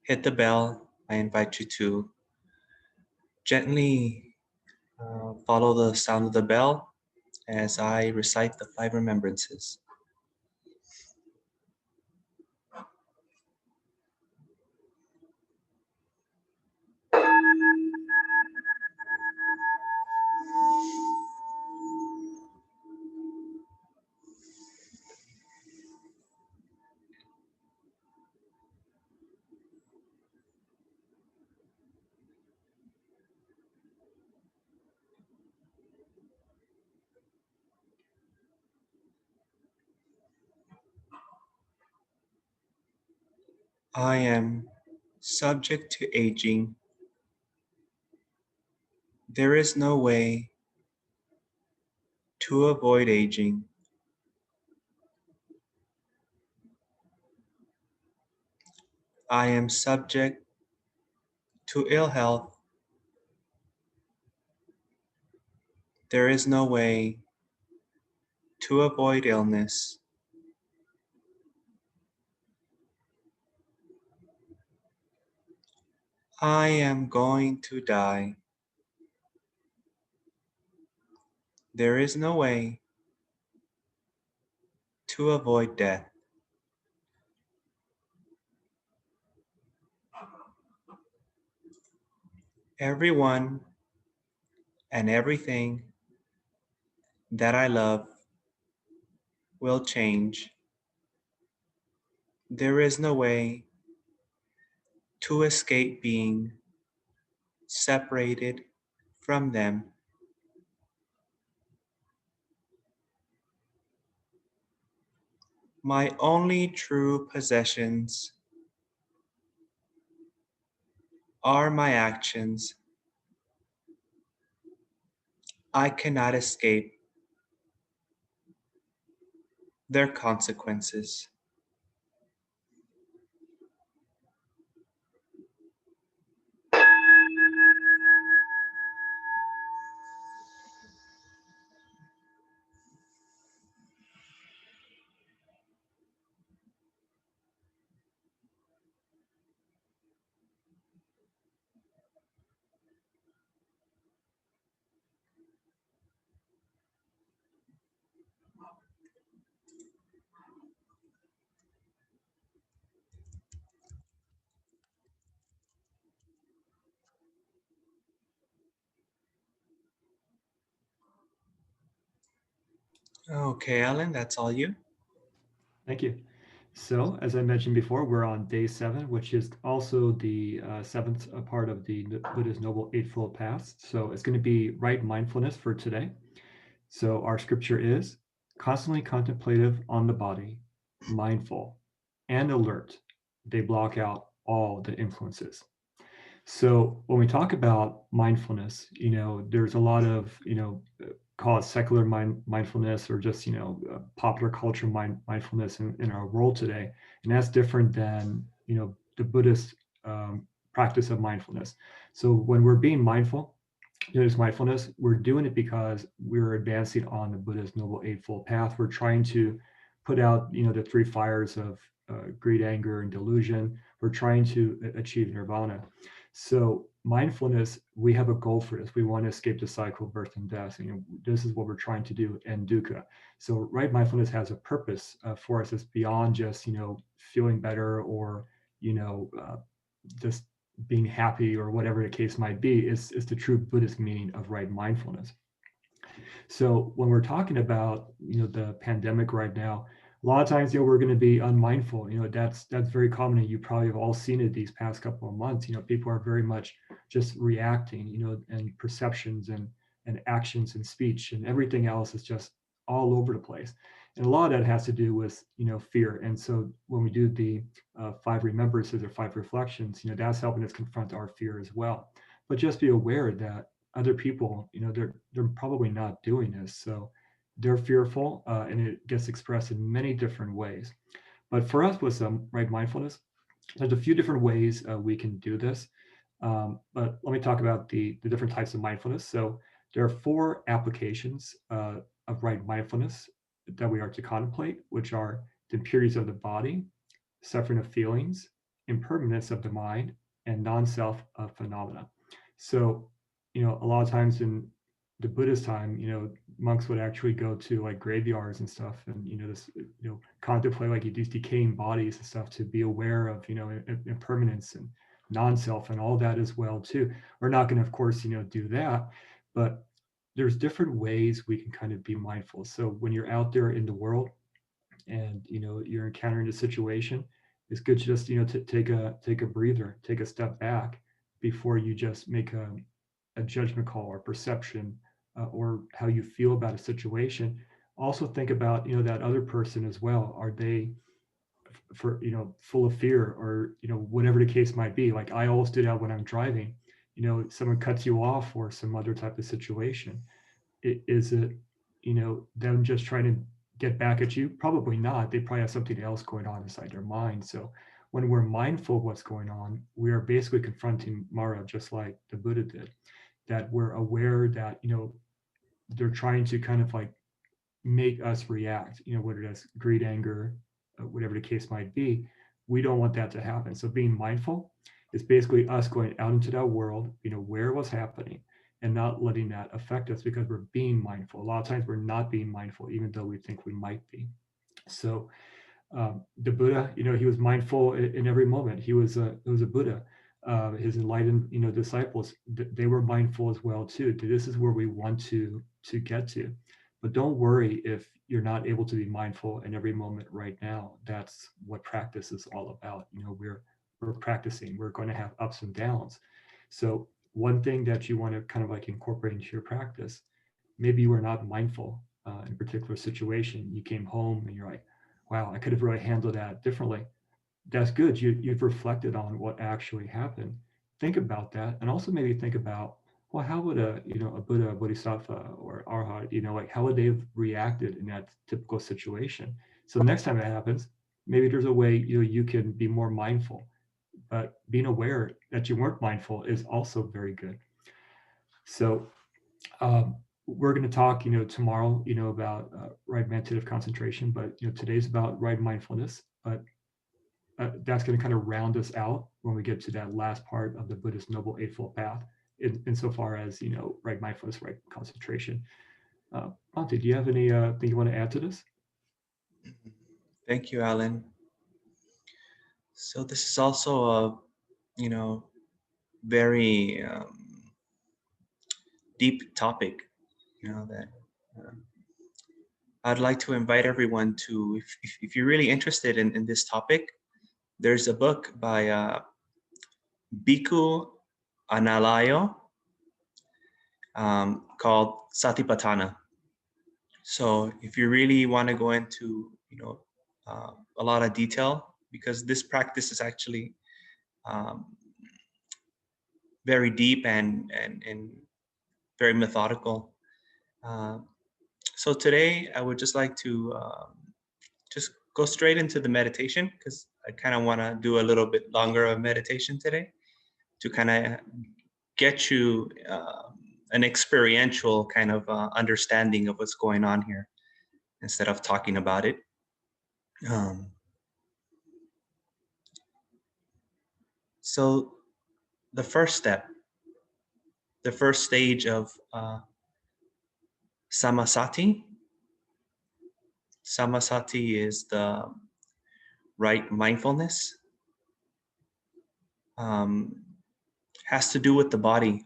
hit the bell. I invite you to gently follow the sound of the bell as I recite the Five Remembrances. I am subject to aging. There is no way to avoid aging. I am subject to ill health. There is no way to avoid illness. I am going to die. There is no way to avoid death. Everyone and everything that I love will change. There is no way to escape being separated from them. My only true possessions are my actions. I cannot escape their consequences. Okay, Alan, that's all you. Thank you. So, as I mentioned before, we're on day 7, which is also the seventh part of the Buddha's Noble Eightfold Paths. So, it's going to be right mindfulness for today. So, our scripture is constantly contemplative on the body, mindful, and alert. They block out all the influences. So, when we talk about mindfulness, there's a lot of, call it secular mindfulness or just popular culture mindfulness in our world today, and that's different than the Buddhist practice of mindfulness. So when we're being mindful, this mindfulness, we're doing it because we're advancing on the Buddha's Noble Eightfold Path. We're trying to put out the three fires of greed, anger, and delusion. We're trying to achieve nirvana. So mindfulness, we have a goal for this. We want to escape the cycle of birth and death. This is what we're trying to do in dukkha. So right mindfulness has a purpose for us. It's beyond just feeling better or just being happy or whatever the case might be. Is the true Buddhist meaning of right mindfulness. So when we're talking about the pandemic right now, a lot of times we're going to be unmindful. That's very common, and you probably have all seen it these past couple of months. People are very much just reacting, and perceptions and actions and speech and everything else is just all over the place. And a lot of that has to do with fear. And so when we do the 5 remembrances or 5 reflections, that's helping us confront our fear as well. But just be aware that other people, they're probably not doing this, so they're fearful, and it gets expressed in many different ways. But for us with some right mindfulness, there's a few different ways we can do this. But let me talk about the different types of mindfulness. So there are 4 applications of right mindfulness that we are to contemplate, which are the impurities of the body, suffering of feelings, impermanence of the mind and non-self of phenomena. So, a lot of times in the Buddhist time, monks would actually go to like graveyards and stuff, and contemplate like these decaying bodies and stuff to be aware of impermanence and non-self and all that as well too. We're not going to, of course, do that, but there's different ways we can kind of be mindful. So when you're out there in the world and you're encountering a situation, it's good to just take a breather, take a step back before you just make a judgment call or perception, or how you feel about a situation. Also think about that other person as well. Are they full of fear, or whatever the case might be? Like I always do that when I'm driving. Someone cuts you off or some other type of situation. Is it them just trying to get back at you? Probably not. They probably have something else going on inside their mind. So when we're mindful of what's going on, we are basically confronting Mara, just like the Buddha did. That we're aware that they're trying to kind of like make us react, whether that's greed, anger, whatever the case might be. We don't want that to happen. So being mindful is basically us going out into that world, aware of what's happening, and not letting that affect us, because we're being mindful. A lot of times we're not being mindful, even though we think we might be. So the Buddha, he was mindful in every moment. He was a Buddha. His enlightened, disciples, they were mindful as well too. This is where we want to get to. But don't worry if you're not able to be mindful in every moment right now. That's what practice is all about. We're practicing. We're going to have ups and downs. So one thing that you want to kind of like incorporate into your practice, maybe you were not mindful in a particular situation. You came home and you're like, wow, I could have really handled that differently. That's good. You've reflected on what actually happened. Think about that, and also maybe think about, well, how would a Buddha, a Bodhisattva, or Arhat, like how would they have reacted in that typical situation? So the next time it happens, maybe there's a way you can be more mindful. But being aware that you weren't mindful is also very good. So we're going to talk, tomorrow, about right meditative concentration, but today's about right mindfulness. But that's going to kind of round us out when we get to that last part of the Buddhist Noble Eightfold Path, insofar as right mindfulness, right concentration. Monty, do you have any thing you want to add to this? Thank you, Alan. So this is also a very deep topic, that I'd like to invite everyone to, if you're really interested in this topic, there's a book by Bhikkhu Analayo called Satipatthana. So if you really want to go into a lot of detail, because this practice is actually very deep and very methodical. So today I would just like to just go straight into the meditation, because I kind of want to do a little bit longer of meditation today to kind of get you an experiential kind of understanding of what's going on here instead of talking about it. So the first step, the first stage of samasati. Samasati is the right mindfulness. Has to do with the body,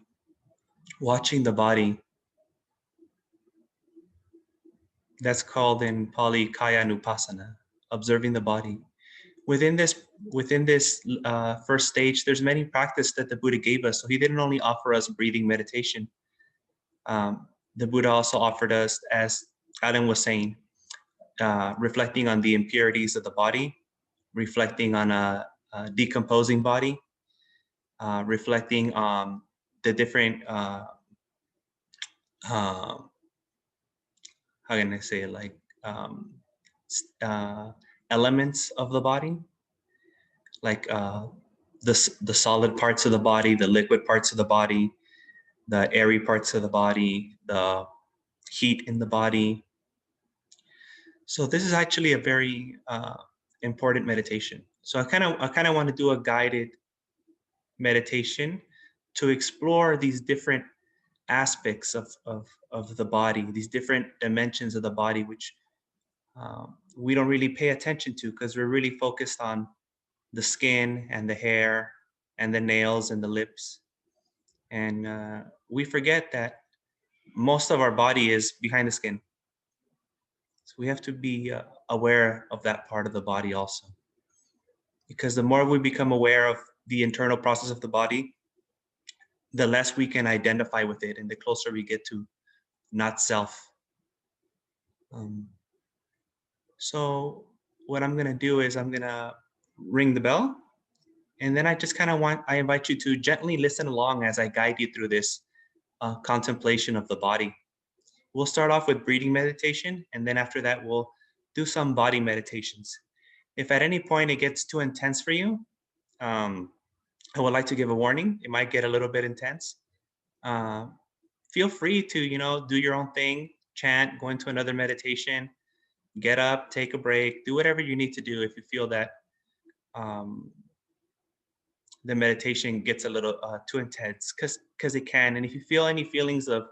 watching the body. That's called in Pali Kaya Nupassana, observing the body. Within this first stage, there's many practice that the Buddha gave us. So he didn't only offer us breathing meditation. The Buddha also offered us, as Alan was saying, reflecting on the impurities of the body, reflecting on a decomposing body, reflecting on the different, how can I say it, like elements of the body, like the solid parts of the body, the liquid parts of the body, the airy parts of the body, the heat in the body. So this is actually a very important meditation. So I kind of want to do a guided meditation to explore these different aspects of the body, these different dimensions of the body, which we don't really pay attention to because we're really focused on the skin and the hair and the nails and the lips. And we forget that most of our body is behind the skin. So we have to be aware of that part of the body also. Because the more we become aware of the internal process of the body, the less we can identify with it and the closer we get to not self. Um, so what I'm gonna do is I'm gonna ring the bell, and then I invite you to gently listen along as I guide you through this contemplation of the body. We'll start off with breathing meditation, and then after that, we'll do some body meditations. If at any point it gets too intense for you, um, I would like to give a warning. It might get a little bit intense. Uh, Feel free to, do your own thing, chant, go into another meditation, get up, take a break, do whatever you need to do if you feel that um, the meditation gets a little too intense, because it can. And if you feel any feelings of,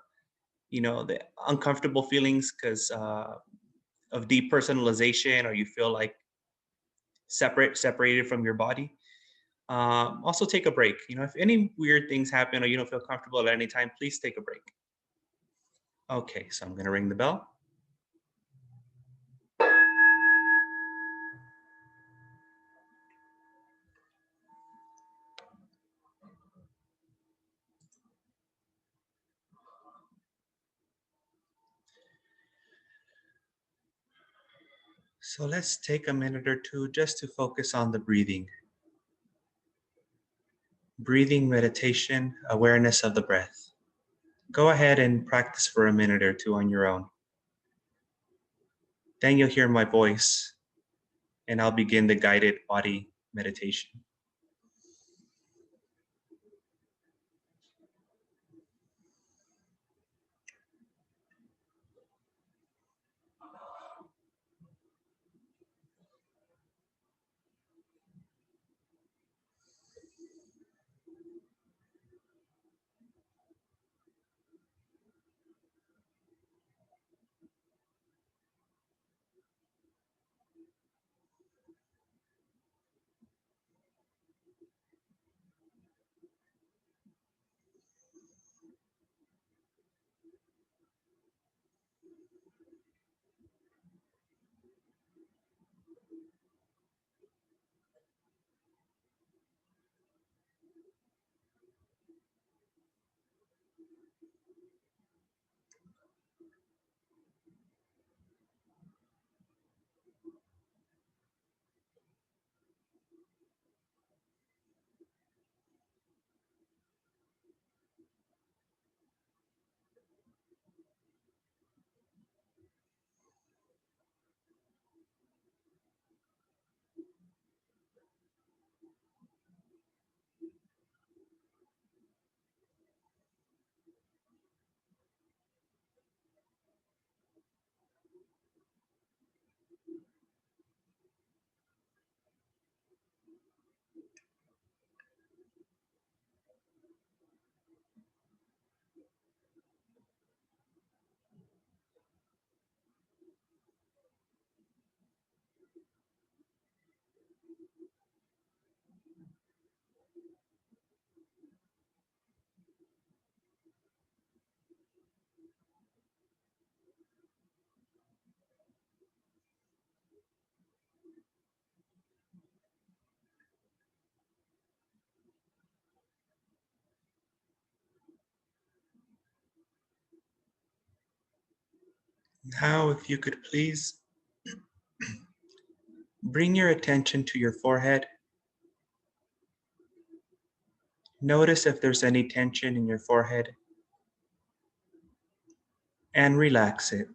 the uncomfortable feelings because of depersonalization, or you feel like separated from your body, also take a break. If any weird things happen or you don't feel comfortable at any time, please take a break. Okay, so I'm going to ring the bell. So let's take a minute or two just to focus on the breathing. Breathing meditation, awareness of the breath. Go ahead and practice for a minute or two on your own. Then you'll hear my voice, and I'll begin the guided body meditation. Now, if you could please bring your attention to your forehead. Notice if there's any tension in your forehead and relax it.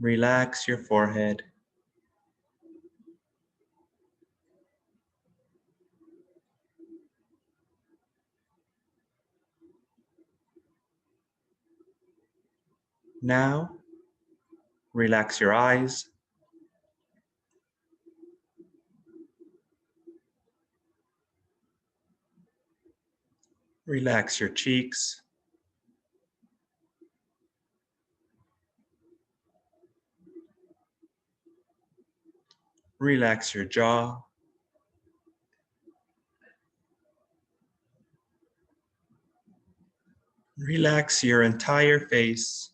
Relax your forehead. Now, relax your eyes. Relax your cheeks. Relax your jaw. Relax your entire face.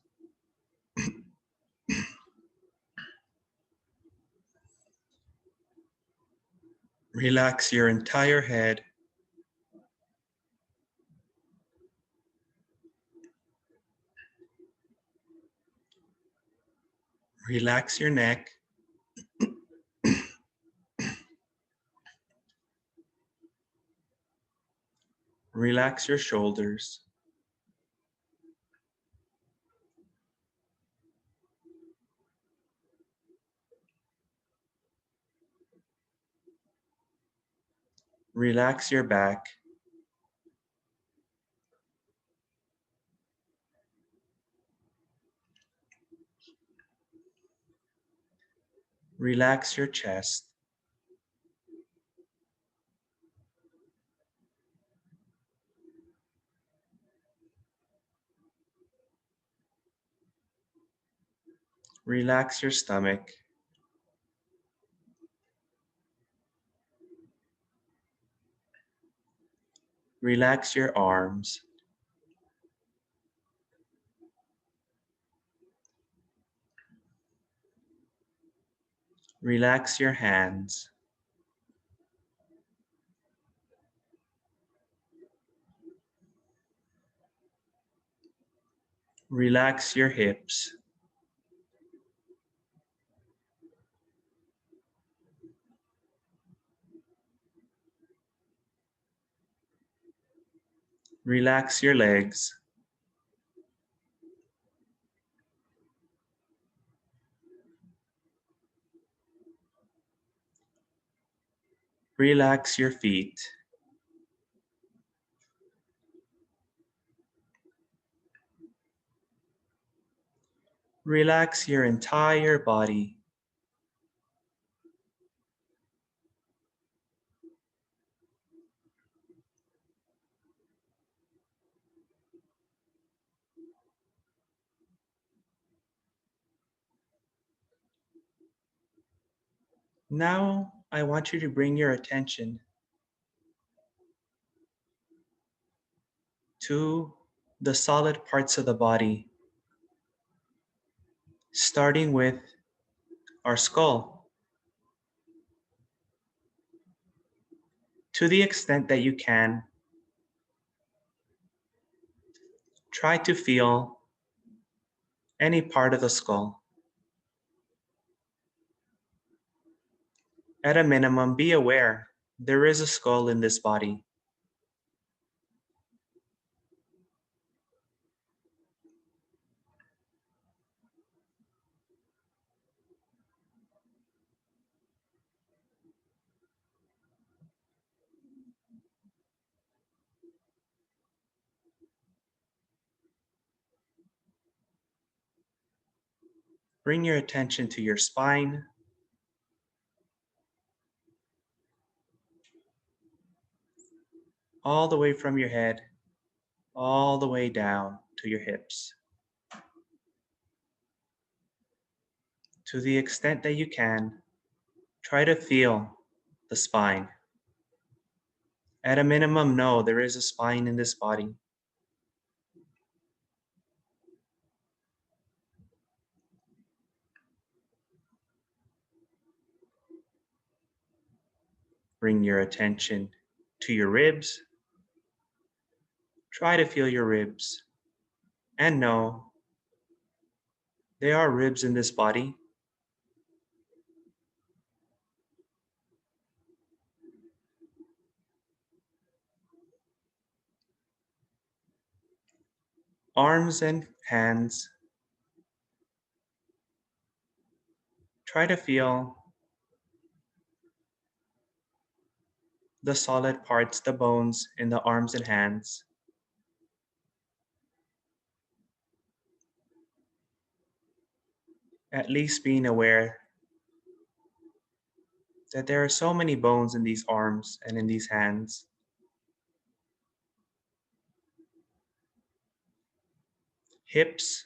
Relax your entire head. Relax your neck. Relax your shoulders. Relax your back. Relax your chest. Relax your stomach. Relax your arms. Relax your hands. Relax your hips. Relax your legs. Relax your feet. Relax your entire body. Now, I want you to bring your attention to the solid parts of the body, starting with our skull. To the extent that you can, try to feel any part of the skull. At a minimum, be aware there is a skull in this body. Bring your attention to your spine, all the way from your head, all the way down to your hips. To the extent that you can, try to feel the spine. At a minimum, know there is a spine in this body. Bring your attention to your ribs. Try to feel your ribs and know there are ribs in this body. Arms and hands. Try to feel the solid parts, the bones in the arms and hands. At least being aware that there are so many bones in these arms and in these hands. hips.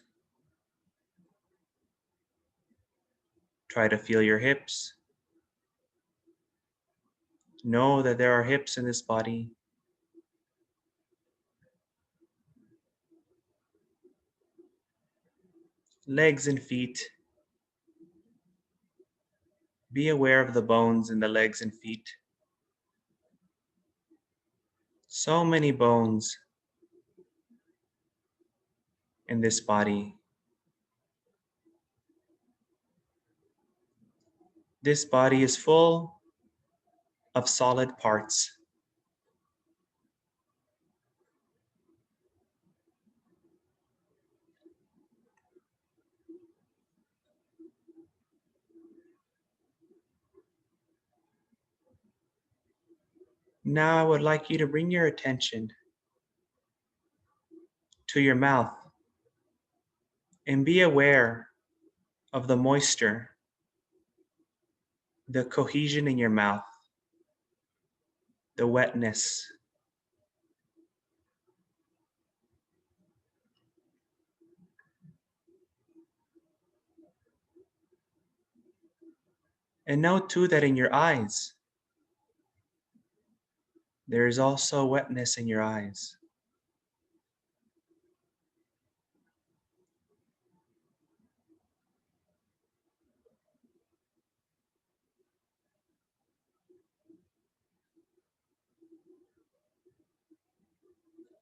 Try to feel your hips. Know that there are hips in this body. Legs and feet. Be aware of the bones in the legs and feet. So many bones in this body. This body is full of solid parts. Now I would like you to bring your attention to your mouth and be aware of the moisture, the cohesion in your mouth, the wetness. And note too that in your eyes, there is also wetness in your eyes.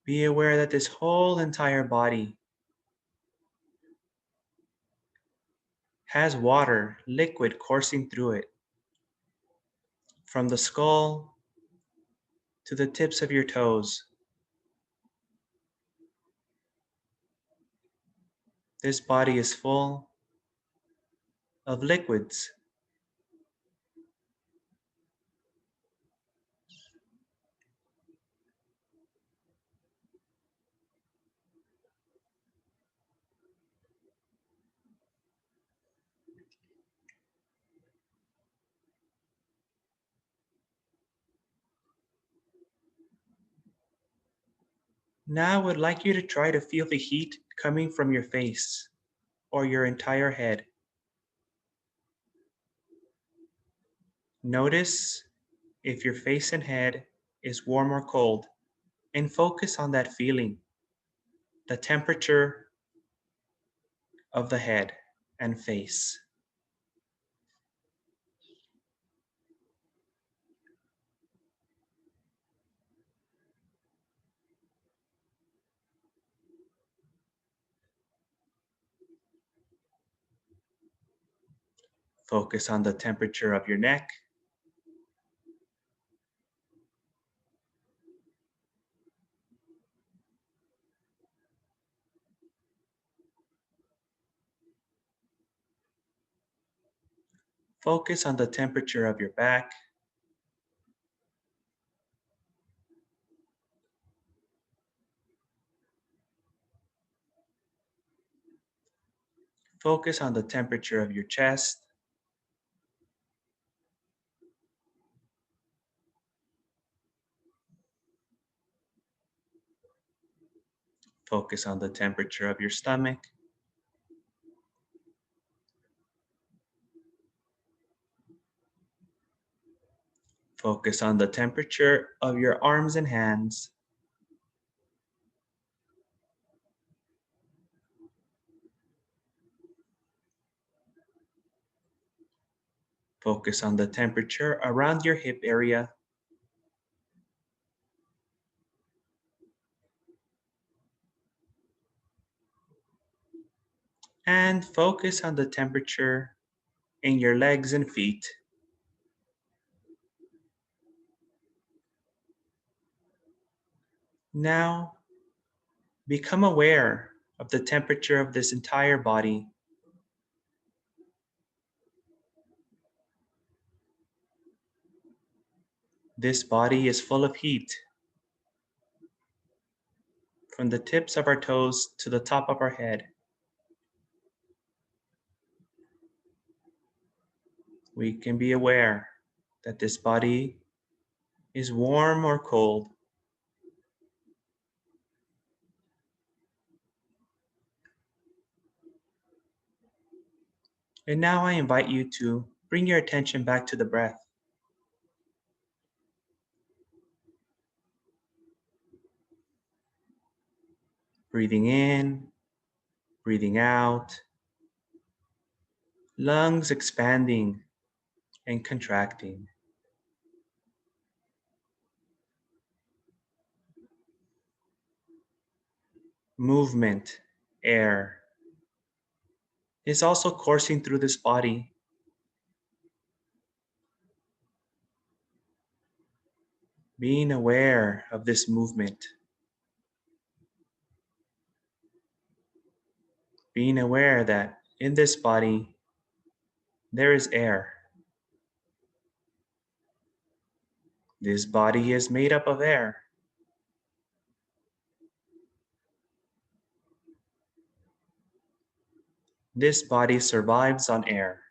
Be aware that this whole entire body has water, liquid coursing through it, from the skull to the tips of your toes. This body is full of liquids. Now I would like you to try to feel the heat coming from your face or your entire head. Notice if your face and head is warm or cold, and focus on that feeling, the temperature of the head and face. Focus on the temperature of your neck. Focus on the temperature of your back. Focus on the temperature of your chest. Focus on the temperature of your stomach. Focus on the temperature of your arms and hands. Focus on the temperature around your hip area. And focus on the temperature in your legs and feet. Now, become aware of the temperature of this entire body. This body is full of heat. From the tips of our toes to the top of our head. We can be aware that this body is warm or cold. And now I invite you to bring your attention back to the breath. Breathing in, breathing out, lungs expanding and contracting. Movement, air, is also coursing through this body. Being aware of this movement, being aware that in this body there is air. This body is made up of air. This body survives on air.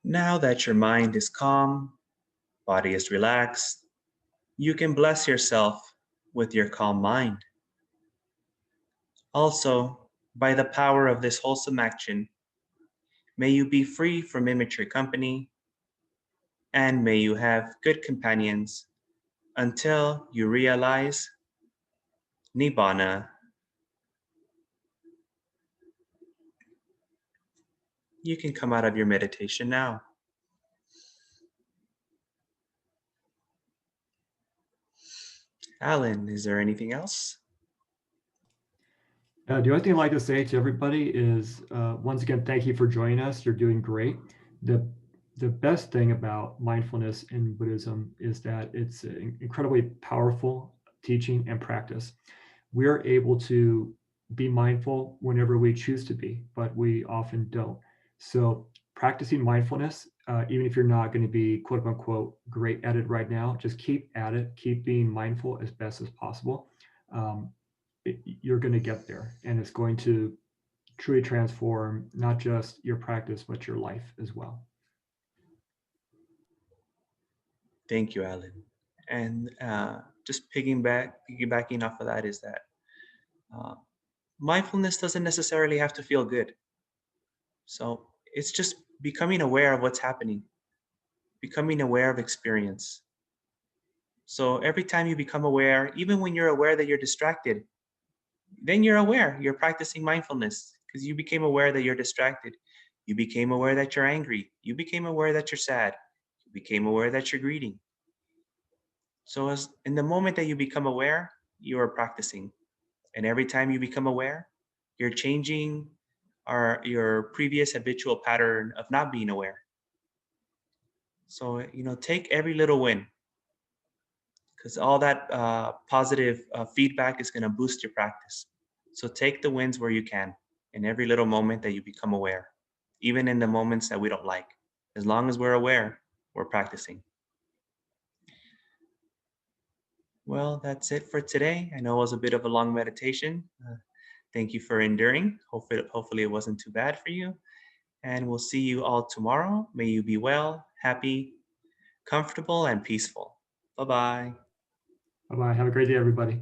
Now that your mind is calm, body is relaxed, you can bless yourself with your calm mind. Also, by the power of this wholesome action, may you be free from immature company, and may you have good companions until you realize Nibbana. You can come out of your meditation now. Alan, is there anything else? The only thing I'd like to say to everybody is, once again, thank you for joining us. You're doing great. The best thing about mindfulness in Buddhism is that it's an incredibly powerful teaching and practice. We're able to be mindful whenever we choose to be, but we often don't. So practicing mindfulness, even if you're not going to be quote unquote great at it right now, just keep at it, keep being mindful as best as possible. You're going to get there, and it's going to truly transform not just your practice, but your life as well. Thank you, Alan. And just piggybacking off of that is that uh, mindfulness doesn't necessarily have to feel good. So it's just becoming aware of what's happening, becoming aware of experience. So every time you become aware, even when you're aware that you're distracted, then you're aware you're practicing mindfulness because you became aware that you're distracted. You became aware that you're angry. You became aware that you're sad. You became aware that you're greedy. So as in the moment that you become aware, you are practicing. And every time you become aware, you're changing your previous habitual pattern of not being aware. So, take every little win because all that positive feedback is going to boost your practice. So take the wins where you can in every little moment that you become aware, even in the moments that we don't like. As long as we're aware, we're practicing. Well, that's it for today. I know it was a bit of a long meditation. Thank you for enduring. Hopefully it wasn't too bad for you. And we'll see you all tomorrow. May you be well, happy, comfortable, and peaceful. Bye-bye. Bye bye. Have a great day, everybody.